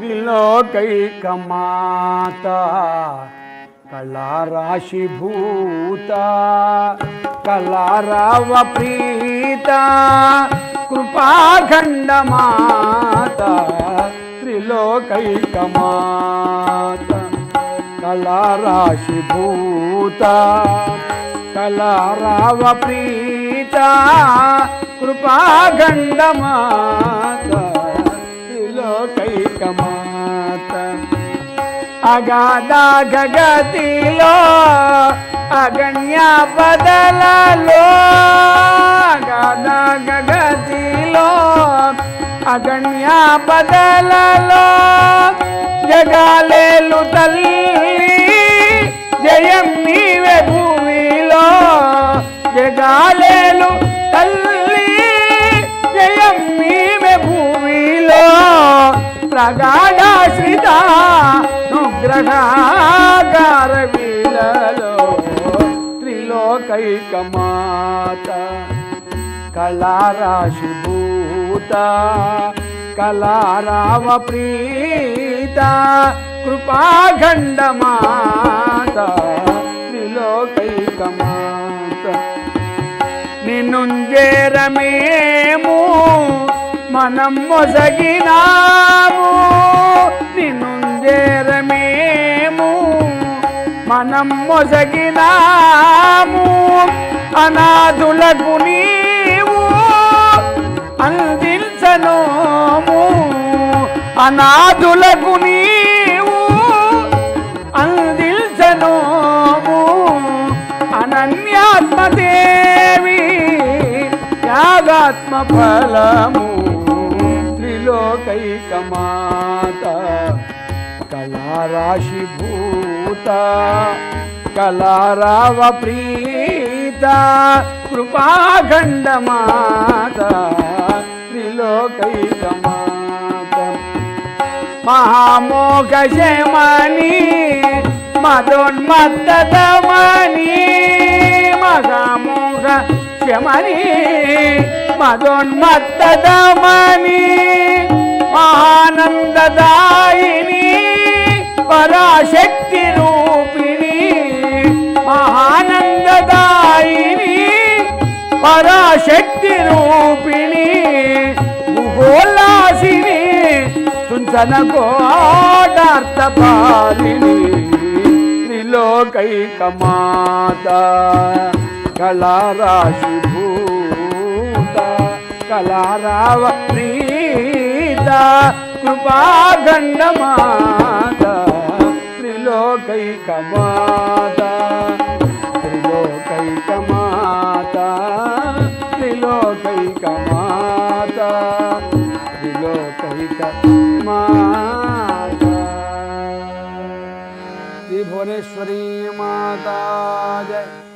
त्रिलोकैकमाता कलाराशिभूता कलारावप्रीता कृपाखण्डमाता त्रिलोकैकमाता कलाराशिभूता कलारावप्रीता कृपाखण्डमाता त्रिलोकैकमाता अगाधा गगतिलो अगण्य बदలలో अगाधा गगतिलो अगण्य बदలలో जगालेलु तल्ली जयं नीवे भूमिलो जगालेलु तल्ली जयं नीवे भूमिलो प्रगाढाश्रिता नुग्रहागार वीలలో त्रिलोकैकमाता कलाराशिभूता कलारावप्रीता कृपाखण्डमाता त्रिलोकैकमाता నిన్నుంజేరమేము మనం మొసగినాము నిన్నుంజేరమేము మనం మొసగినాము అనాథులకు నీవు అందించనోము అనాథులకు నీవు అందించనోము అనన్యాత్మదేవి త్యాగాత్మ ఫలము त्रिलोकैकमाता कलाराशिभूता कलारावप्रीता कृपाखण्डमाता त्रिलोकैकमाता महामोघशमनी मदोन्मत्तदमनी महामोघशमनी मदोन्मत्तदमनी महानंददायिनी पराशक्ति रूपिणी महानंददायिनी पराशक्ति रूपिणी भूगोलासिनी सुंचन कोटार्थपालिनी त्रिलोकैकमाता कलाराशिभूता कलारावप्रीता कृपाखण्डमाता त्रिलोकैकमाता त्रिलोकैकमाता त्रिलोकैकमाता त्रिलोकैकमाता श्री भुवनेश्वरी माता जय।